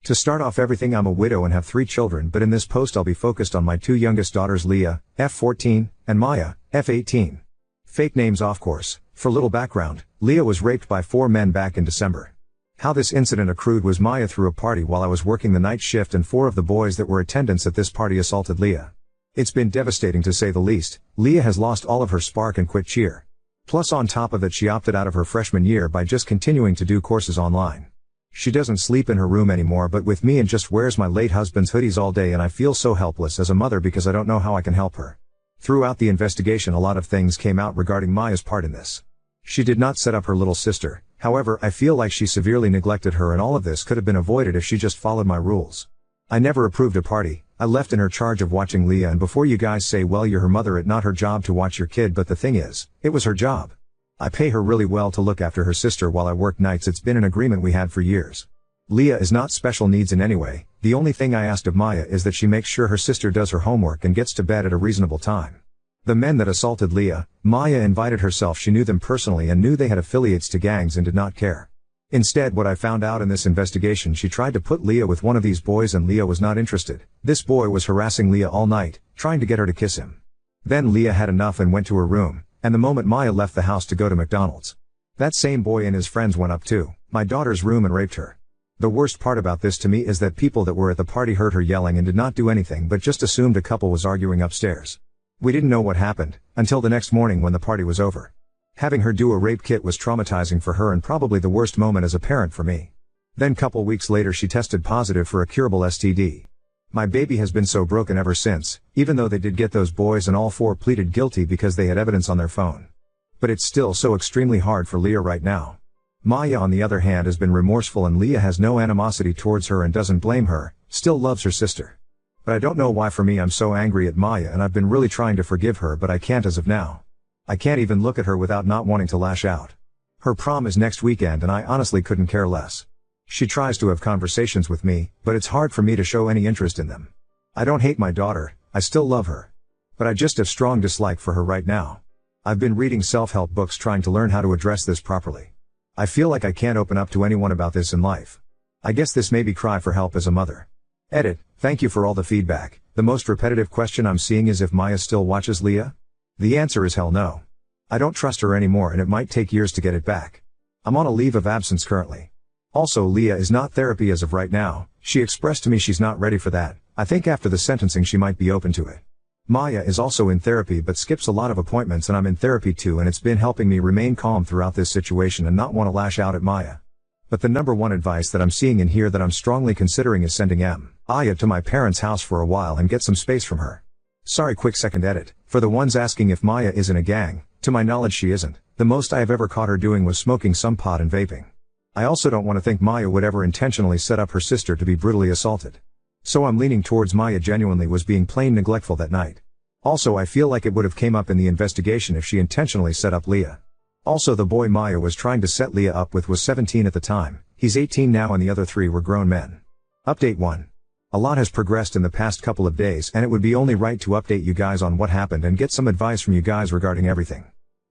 To start off everything, I'm a widow and have 3 children, but in this post I'll be focused on my 2 youngest daughters, Leah, F14, and Maya, F18. Fake names of course. For little background, Leah was raped by 4 men back in December. How this incident accrued was Maya threw a party while I was working the night shift, and 4 of the boys that were attendants at this party assaulted Leah. It's been devastating to say the least. Leah has lost all of her spark and quit cheer. Plus on top of it, she opted out of her freshman year by just continuing to do courses online. She doesn't sleep in her room anymore but with me and just wears my late husband's hoodies all day, and I feel so helpless as a mother because I don't know how I can help her. Throughout the investigation a lot of things came out regarding Maya's part in this. She did not set up her little sister, however I feel like she severely neglected her, and all of this could have been avoided if she just followed my rules. I never approved a party. I left in her charge of watching Leah, and before you guys say well you're her mother, it's not her job to watch your kid, but the thing is, it was her job. I pay her really well to look after her sister while I work nights. It's been an agreement we had for years. Leah is not special needs in any way. The only thing I asked of Maya is that she makes sure her sister does her homework and gets to bed at a reasonable time. The men that assaulted Leah, Maya invited herself. She knew them personally and knew they had affiliates to gangs and did not care. Instead, what I found out in this investigation, she tried to put Leah with one of these boys and Leah was not interested. This boy was harassing Leah all night, trying to get her to kiss him. Then Leah had enough and went to her room, and the moment Maya left the house to go to McDonald's, that same boy and his friends went up to my daughter's room and raped her. The worst part about this to me is that people that were at the party heard her yelling and did not do anything but just assumed a couple was arguing upstairs. We didn't know what happened until the next morning when the party was over. Having her do a rape kit was traumatizing for her and probably the worst moment as a parent for me. Then couple weeks later she tested positive for a curable STD. My baby has been so broken ever since, even though they did get those boys and all 4 pleaded guilty because they had evidence on their phone. But it's still so extremely hard for Leah right now. Maya on the other hand has been remorseful, and Leah has no animosity towards her and doesn't blame her, still loves her sister. But I don't know why for me I'm so angry at Maya, and I've been really trying to forgive her but I can't as of now. I can't even look at her without not wanting to lash out. Her prom is next weekend and I honestly couldn't care less. She tries to have conversations with me, but it's hard for me to show any interest in them. I don't hate my daughter, I still love her. But I just have strong dislike for her right now. I've been reading self-help books trying to learn how to address this properly. I feel like I can't open up to anyone about this in life. I guess this may be cry for help as a mother. Edit. Thank you for all the feedback. The most repetitive question I'm seeing is if Maya still watches Leah? The answer is hell no. I don't trust her anymore and it might take years to get it back. I'm on a leave of absence currently. Also, Leah is not therapy as of right now. She expressed to me she's not ready for that. I think after the sentencing she might be open to it. Maya is also in therapy but skips a lot of appointments, and I'm in therapy too, and it's been helping me remain calm throughout this situation and not want to lash out at Maya. But the number one advice that I'm seeing in here that I'm strongly considering is sending Maya to my parents' house for a while and get some space from her. Sorry, quick second edit. For the ones asking if Maya is in a gang, to my knowledge she isn't. The most I have ever caught her doing was smoking some pot and vaping. I also don't want to think Maya would ever intentionally set up her sister to be brutally assaulted. So I'm leaning towards Maya genuinely was being plain neglectful that night. Also, I feel like it would have came up in the investigation if she intentionally set up Leah. Also, the boy Maya was trying to set Leah up with was 17 at the time. He's 18 now and the other 3 were grown men. Update 1. A lot has progressed in the past couple of days and it would be only right to update you guys on what happened and get some advice from you guys regarding everything.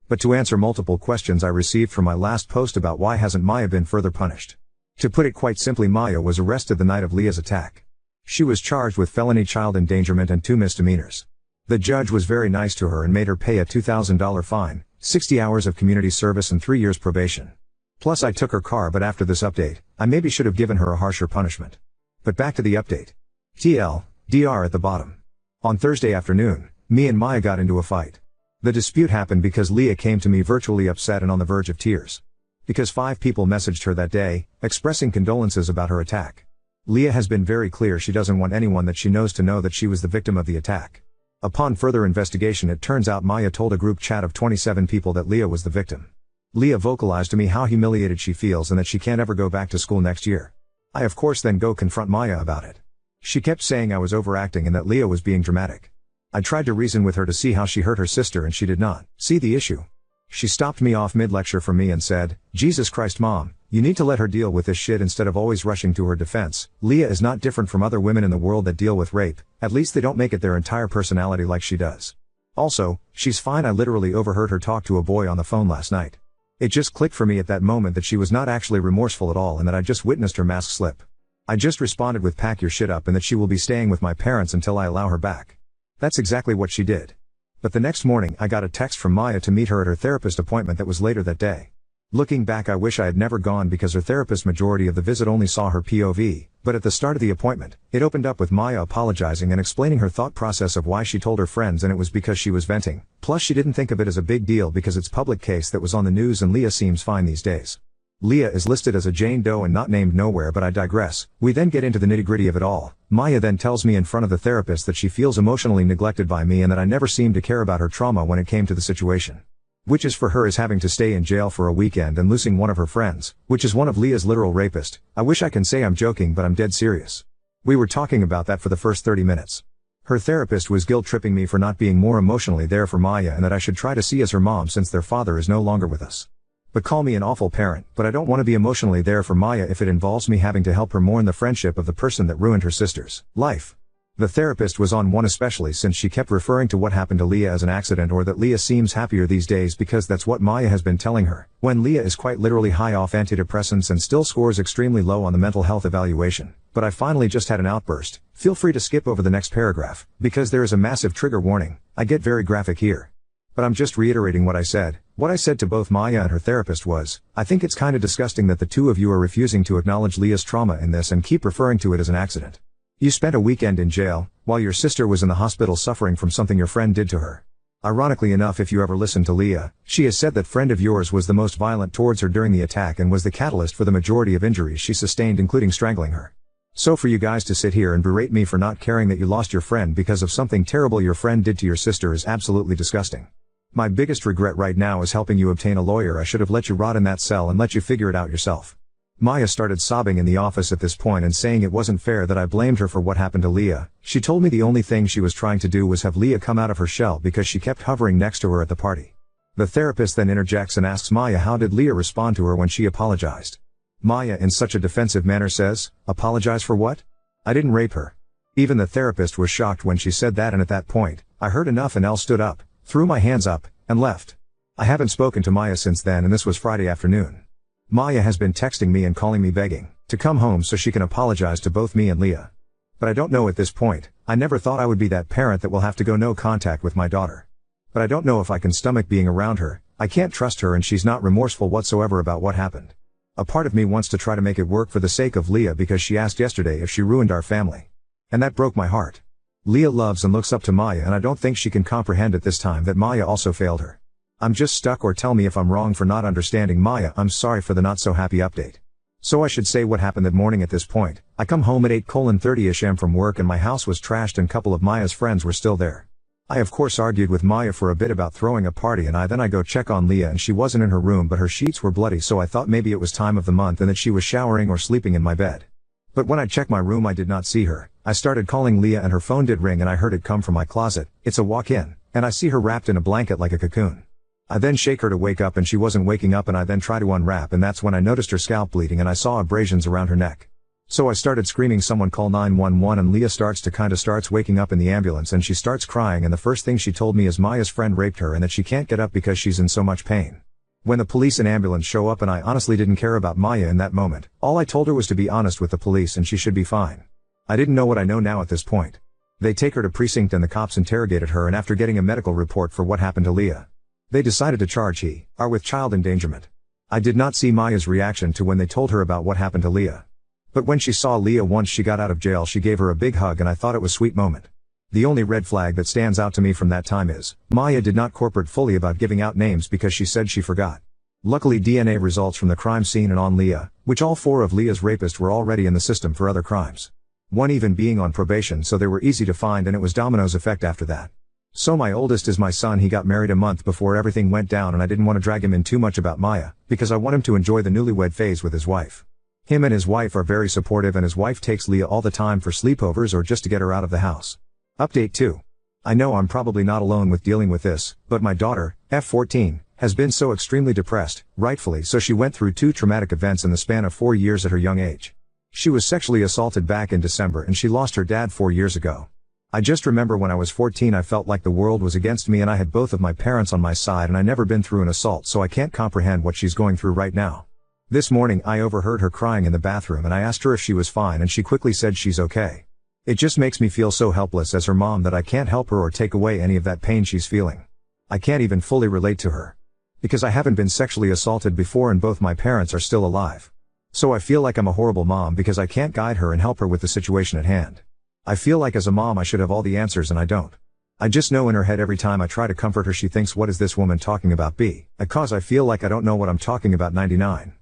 But to answer multiple questions I received from my last post about why hasn't Maya been further punished. To put it quite simply, Maya was arrested the night of Leah's attack. She was charged with felony child endangerment and 2 misdemeanors. The judge was very nice to her and made her pay a $2,000 fine, 60 hours of community service and 3 years probation. Plus I took her car, but after this update, I maybe should have given her a harsher punishment. But back to the update. TLDR at the bottom. On Thursday afternoon, me and Maya got into a fight. The dispute happened because Leah came to me virtually upset and on the verge of tears. Because 5 people messaged her that day, expressing condolences about her attack. Leah has been very clear she doesn't want anyone that she knows to know that she was the victim of the attack. Upon further investigation it turns out Maya told a group chat of 27 people that Leah was the victim. Leah vocalized to me how humiliated she feels and that she can't ever go back to school next year. I of course then go confront Maya about it. She kept saying I was overacting and that Leah was being dramatic. I tried to reason with her to see how she hurt her sister and she did not see the issue. She stopped me off mid-lecture from me and said, "Jesus Christ Mom, you need to let her deal with this shit instead of always rushing to her defense. Leah is not different from other women in the world that deal with rape, at least they don't make it their entire personality like she does. Also, she's fine." I literally overheard her talk to a boy on the phone last night. It just clicked for me at that moment that she was not actually remorseful at all and that I just witnessed her mask slip. I just responded with pack your shit up and that she will be staying with my parents until I allow her back. That's exactly what she did. But the next morning I got a text from Maya to meet her at her therapist appointment that was later that day. Looking back, I wish I had never gone because her therapist majority of the visit only saw her POV, but at the start of the appointment, it opened up with Maya apologizing and explaining her thought process of why she told her friends, and it was because she was venting. Plus she didn't think of it as a big deal because it's public case that was on the news and Leah seems fine these days. Leah is listed as a Jane Doe and not named nowhere, but I digress. We then get into the nitty-gritty of it all. Maya then tells me in front of the therapist that she feels emotionally neglected by me and that I never seemed to care about her trauma when it came to the situation. Which is for her is having to stay in jail for a weekend and losing one of her friends, which is one of Leah's literal rapist. I wish I can say I'm joking, but I'm dead serious. We were talking about that for the first 30 minutes. Her therapist was guilt-tripping me for not being more emotionally there for Maya and that I should try to see as her mom since their father is no longer with us. But call me an awful parent, but I don't want to be emotionally there for Maya if it involves me having to help her mourn the friendship of the person that ruined her sister's life. The therapist was on one, especially since she kept referring to what happened to Leah as an accident, or that Leah seems happier these days because that's what Maya has been telling her, when Leah is quite literally high off antidepressants and still scores extremely low on the mental health evaluation. But I finally just had an outburst. Feel free to skip over the next paragraph, because there is a massive trigger warning. I get very graphic here. But I'm just reiterating what I said. What I said to both Maya and her therapist was, I think it's kinda disgusting that the two of you are refusing to acknowledge Leah's trauma in this and keep referring to it as an accident. You spent a weekend in jail, while your sister was in the hospital suffering from something your friend did to her. Ironically enough, if you ever listened to Leah, she has said that friend of yours was the most violent towards her during the attack and was the catalyst for the majority of injuries she sustained, including strangling her. So for you guys to sit here and berate me for not caring that you lost your friend because of something terrible your friend did to your sister is absolutely disgusting. My biggest regret right now is helping you obtain a lawyer. I should have let you rot in that cell and let you figure it out yourself. Maya started sobbing in the office at this point and saying it wasn't fair that I blamed her for what happened to Leah. She told me the only thing she was trying to do was have Leah come out of her shell because she kept hovering next to her at the party. The therapist then interjects and asks Maya how did Leah respond to her when she apologized. Maya in such a defensive manner says, apologize for what? I didn't rape her. Even the therapist was shocked when she said that, and at that point, I heard enough and stood up, threw my hands up, and left. I haven't spoken to Maya since then, and this was Friday afternoon. Maya has been texting me and calling me begging to come home so she can apologize to both me and Leah. But I don't know at this point. I never thought I would be that parent that will have to go no contact with my daughter. But I don't know if I can stomach being around her. I can't trust her and she's not remorseful whatsoever about what happened. A part of me wants to try to make it work for the sake of Leah because she asked yesterday if she ruined our family. And that broke my heart. Leah loves and looks up to Maya, and I don't think she can comprehend at this time that Maya also failed her. I'm just stuck, or tell me if I'm wrong for not understanding Maya. I'm sorry for the not so happy update. So I should say what happened that morning. At this point, I come home at 8:30 am from work and my house was trashed and couple of Maya's friends were still there. I of course argued with Maya for a bit about throwing a party, and I go check on Leah and she wasn't in her room but her sheets were bloody, so I thought maybe it was time of the month and that she was showering or sleeping in my bed. But when I checked my room I did not see her. I started calling Leah and her phone did ring and I heard it come from my closet. It's a walk-in, and I see her wrapped in a blanket like a cocoon. I then shake her to wake up and she wasn't waking up, and I then try to unwrap, and that's when I noticed her scalp bleeding and I saw abrasions around her neck. So I started screaming someone call 911, and Leah starts waking up in the ambulance and she starts crying, and the first thing she told me is Maya's friend raped her and that she can't get up because she's in so much pain. When the police and ambulance show up, and I honestly didn't care about Maya in that moment, all I told her was to be honest with the police and she should be fine. I didn't know what I know now at this point. They take her to precinct and the cops interrogated her, and after getting a medical report for what happened to Leah, they decided to charge her with child endangerment. I did not see Maya's reaction to when they told her about what happened to Leah. But when she saw Leah once she got out of jail, she gave her a big hug and I thought it was a sweet moment. The only red flag that stands out to me from that time is, Maya did not cooperate fully about giving out names because she said she forgot. Luckily DNA results from the crime scene and on Leah, which all 4 of Leah's rapists were already in the system for other crimes. One even being on probation, so they were easy to find, and it was dominoes effect after that. So my oldest is my son. He got married a month before everything went down, and I didn't want to drag him in too much about Maya, because I want him to enjoy the newlywed phase with his wife. Him and his wife are very supportive, and his wife takes Leah all the time for sleepovers or just to get her out of the house. Update 2. I know I'm probably not alone with dealing with this, but my daughter, F14, has been so extremely depressed, rightfully so. She went through 2 traumatic events in the span of 4 years at her young age. She was sexually assaulted back in December and she lost her dad 4 years ago. I just remember when I was 14 I felt like the world was against me, and I had both of my parents on my side, and I never been through an assault, so I can't comprehend what she's going through right now. This morning I overheard her crying in the bathroom and I asked her if she was fine and she quickly said she's okay. It just makes me feel so helpless as her mom that I can't help her or take away any of that pain she's feeling. I can't even fully relate to her. Because I haven't been sexually assaulted before and both my parents are still alive. So I feel like I'm a horrible mom because I can't guide her and help her with the situation at hand. I feel like as a mom I should have all the answers and I don't. I just know in her head every time I try to comfort her she thinks what is this woman talking about because I feel like I don't know what I'm talking about 99%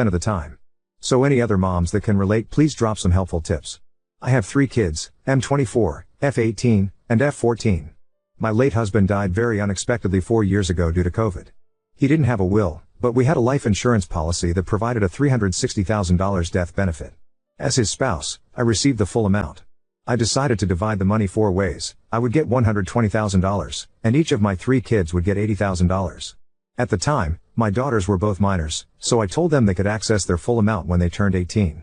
of the time. So any other moms that can relate please drop some helpful tips. I have 3 kids, M24, F18, and F14. My late husband died very unexpectedly 4 years ago due to COVID. He didn't have a will, but we had a life insurance policy that provided a $360,000 death benefit. As his spouse, I received the full amount. I decided to divide the money 4 ways. I would get $120,000, and each of my 3 kids would get $80,000. At the time, my daughters were both minors, so I told them they could access their full amount when they turned 18.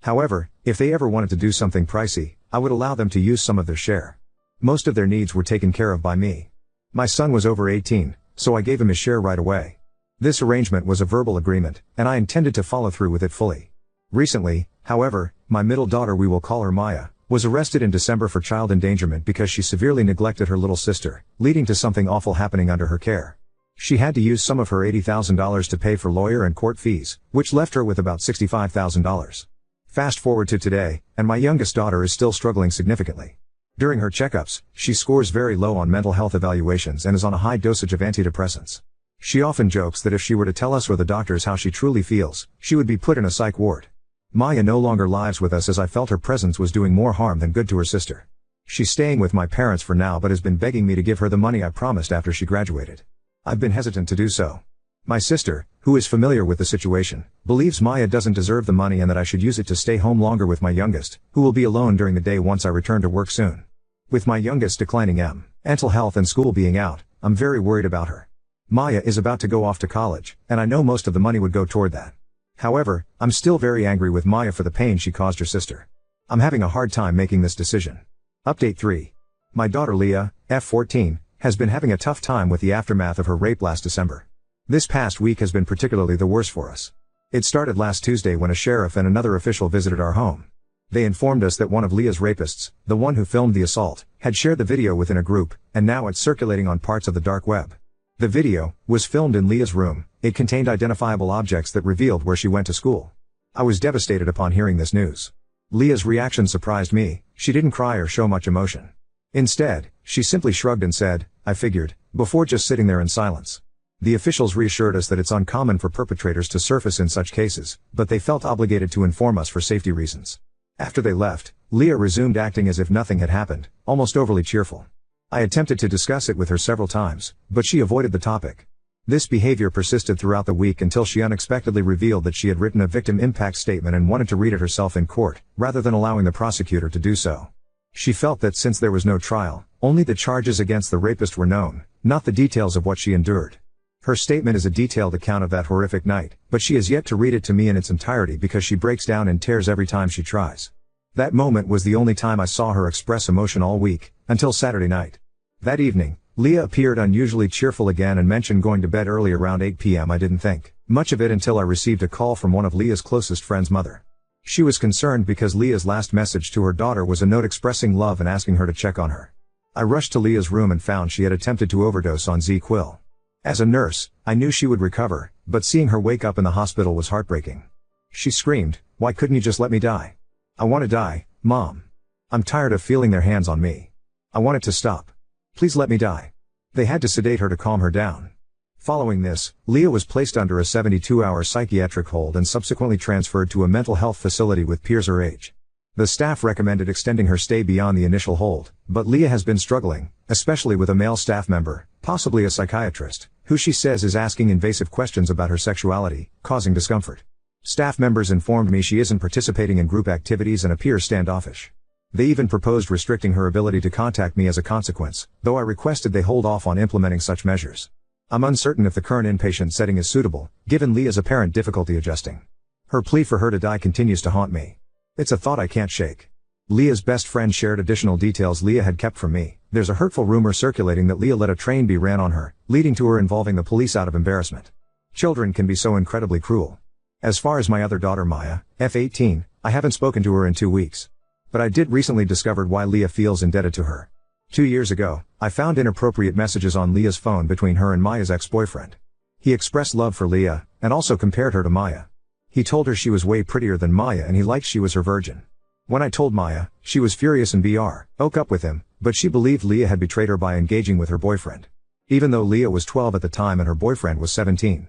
However, if they ever wanted to do something pricey, I would allow them to use some of their share. Most of their needs were taken care of by me. My son was over 18, so I gave him his share right away. This arrangement was a verbal agreement, and I intended to follow through with it fully. Recently, however, my middle daughter, we will call her Maya, was arrested in December for child endangerment because she severely neglected her little sister, leading to something awful happening under her care. She had to use some of her $80,000 to pay for lawyer and court fees, which left her with about $65,000. Fast forward to today, and my youngest daughter is still struggling significantly. During her checkups, she scores very low on mental health evaluations and is on a high dosage of antidepressants. She often jokes that if she were to tell us or the doctors how she truly feels, she would be put in a psych ward. Maya no longer lives with us as I felt her presence was doing more harm than good to her sister. She's staying with my parents for now but has been begging me to give her the money I promised after she graduated. I've been hesitant to do so. My sister, who is familiar with the situation, believes Maya doesn't deserve the money and that I should use it to stay home longer with my youngest, who will be alone during the day once I return to work soon. With my youngest declining mental health and school being out, I'm very worried about her. Maya is about to go off to college, and I know most of the money would go toward that. However, I'm still very angry with Maya for the pain she caused her sister. I'm having a hard time making this decision. Update 3. My daughter Leah, F14, has been having a tough time with the aftermath of her rape last December. This past week has been particularly the worst for us. It started last Tuesday when a sheriff and another official visited our home. They informed us that one of Leah's rapists, the one who filmed the assault, had shared the video within a group, and now it's circulating on parts of the dark web. The video was filmed in Leah's room. It contained identifiable objects that revealed where she went to school. I was devastated upon hearing this news. Leah's reaction surprised me. She didn't cry or show much emotion. Instead, she simply shrugged and said, "I figured," before just sitting there in silence. The officials reassured us that it's uncommon for perpetrators to surface in such cases, but they felt obligated to inform us for safety reasons. After they left, Leah resumed acting as if nothing had happened, almost overly cheerful. I attempted to discuss it with her several times, but she avoided the topic. This behavior persisted throughout the week until she unexpectedly revealed that she had written a victim impact statement and wanted to read it herself in court, rather than allowing the prosecutor to do so. She felt that since there was no trial, only the charges against the rapist were known, not the details of what she endured. Her statement is a detailed account of that horrific night, but she has yet to read it to me in its entirety because she breaks down in tears every time she tries. That moment was the only time I saw her express emotion all week, until Saturday night. That evening, Leah appeared unusually cheerful again and mentioned going to bed early around 8 p.m. I didn't think much of it until I received a call from one of Leah's closest friends' mother. She was concerned because Leah's last message to her daughter was a note expressing love and asking her to check on her. I rushed to Leah's room and found she had attempted to overdose on ZQuil. As a nurse, I knew she would recover, but seeing her wake up in the hospital was heartbreaking. She screamed, "Why couldn't you just let me die? I want to die, Mom. I'm tired of feeling their hands on me. I want it to stop. Please let me die." They had to sedate her to calm her down. Following this, Leah was placed under a 72-hour psychiatric hold and subsequently transferred to a mental health facility with peers her age. The staff recommended extending her stay beyond the initial hold, but Leah has been struggling, especially with a male staff member, possibly a psychiatrist, who she says is asking invasive questions about her sexuality, causing discomfort. Staff members informed me she isn't participating in group activities and appears standoffish. They even proposed restricting her ability to contact me as a consequence, though I requested they hold off on implementing such measures. I'm uncertain if the current inpatient setting is suitable, given Leah's apparent difficulty adjusting. Her plea for her to die continues to haunt me. It's a thought I can't shake. Leah's best friend shared additional details Leah had kept from me. There's a hurtful rumor circulating that Leah let a train be ran on her, leading to her involving the police out of embarrassment. Children can be so incredibly cruel. As far as my other daughter Maya, F18, I haven't spoken to her in 2 weeks. But I did recently discover why Leah feels indebted to her. 2 years ago, I found inappropriate messages on Leah's phone between her and Maya's ex-boyfriend. He expressed love for Leah, and also compared her to Maya. He told her she was way prettier than Maya and he liked she was her virgin. When I told Maya, she was furious and broke up with him, but she believed Leah had betrayed her by engaging with her boyfriend. Even though Leah was 12 at the time and her boyfriend was 17.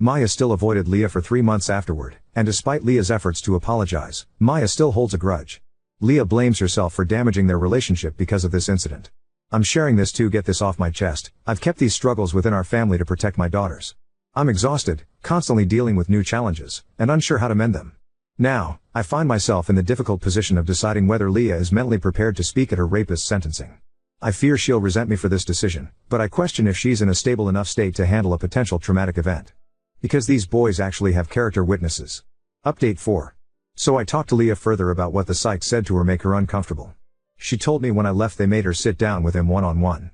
Maya still avoided Leah for 3 months afterward, and despite Leah's efforts to apologize, Maya still holds a grudge. Leah blames herself for damaging their relationship because of this incident. I'm sharing this to get this off my chest. I've kept these struggles within our family to protect my daughters. I'm exhausted, constantly dealing with new challenges, and unsure how to mend them. Now, I find myself in the difficult position of deciding whether Leah is mentally prepared to speak at her rapist's sentencing. I fear she'll resent me for this decision, but I question if she's in a stable enough state to handle a potential traumatic event. Because these boys actually have character witnesses. Update 4. So I talked to Leah further about what the psych said to her make her uncomfortable. She told me when I left they made her sit down with him one-on-one.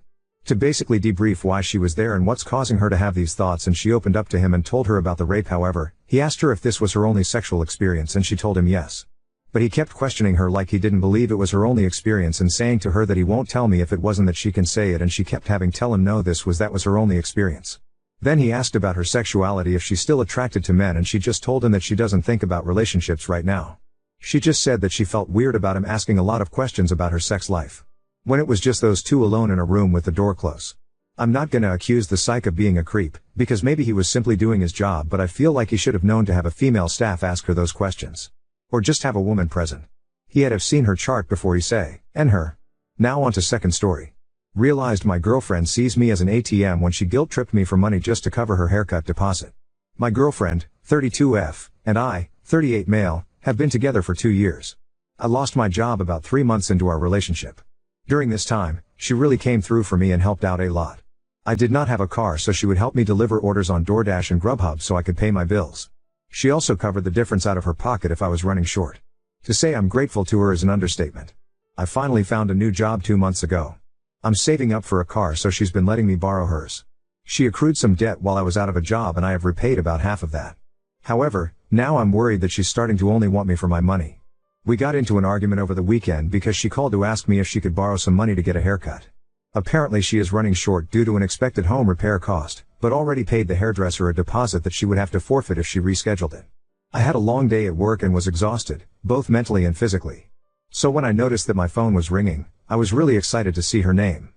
To basically debrief why she was there and what's causing her to have these thoughts, and she opened up to him and told her about the rape. However, he asked her if this was her only sexual experience and she told him yes. But he kept questioning her like he didn't believe it was her only experience and saying to her that he won't tell me if it wasn't, that she can say it, and she kept having tell him no, that was her only experience. Then he asked about her sexuality, if she's still attracted to men, and she just told him that she doesn't think about relationships right now. She just said that she felt weird about him asking a lot of questions about her sex life. When it was just those two alone in a room with the door closed. I'm not gonna accuse the psych of being a creep, because maybe he was simply doing his job, but I feel like he should have known to have a female staff ask her those questions. Or just have a woman present. He had have seen her chart before he say, and her. Now on to second story. Realized my girlfriend sees me as an ATM when she guilt-tripped me for money just to cover her haircut deposit. My girlfriend, 32F, and I, 38 male, have been together for 2 years. I lost my job about 3 months into our relationship. During this time, she really came through for me and helped out a lot. I did not have a car, so she would help me deliver orders on DoorDash and Grubhub so I could pay my bills. She also covered the difference out of her pocket if I was running short. To say I'm grateful to her is an understatement. I finally found a new job 2 months ago. I'm saving up for a car, so she's been letting me borrow hers. She accrued some debt while I was out of a job and I have repaid about half of that. However, now I'm worried that she's starting to only want me for my money. We got into an argument over the weekend because she called to ask me if she could borrow some money to get a haircut. Apparently she is running short due to an expected home repair cost, but already paid the hairdresser a deposit that she would have to forfeit if she rescheduled it. I had a long day at work and was exhausted, both mentally and physically. So when I noticed that my phone was ringing, I was really excited to see her name.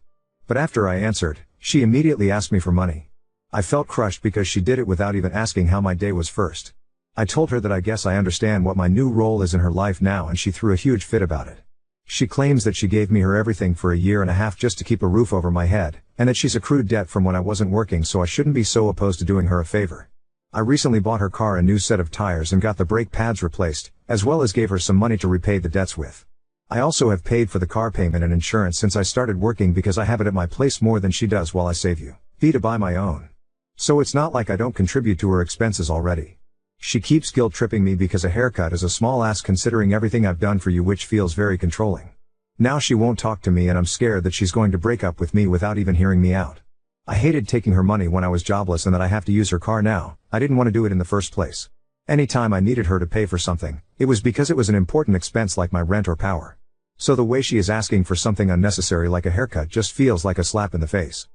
But after I answered, she immediately asked me for money. I felt crushed because she did it without even asking how my day was first. I told her that I guess I understand what my new role is in her life now, and she threw a huge fit about it. She claims that she gave me her everything for 1.5 years just to keep a roof over my head, and that she's accrued debt from when I wasn't working, so I shouldn't be so opposed to doing her a favor. I recently bought her car a new set of tires and got the brake pads replaced, as well as gave her some money to repay the debts with. I also have paid for the car payment and insurance since I started working because I have it at my place more than she does while I save to buy my own. So it's not like I don't contribute to her expenses already. She keeps guilt-tripping me because a haircut is a small ask considering everything I've done for you, which feels very controlling. Now she won't talk to me and I'm scared that she's going to break up with me without even hearing me out. I hated taking her money when I was jobless and that I have to use her car now. I didn't want to do it in the first place. Anytime I needed her to pay for something, it was because it was an important expense like my rent or power. So the way she is asking for something unnecessary like a haircut just feels like a slap in the face.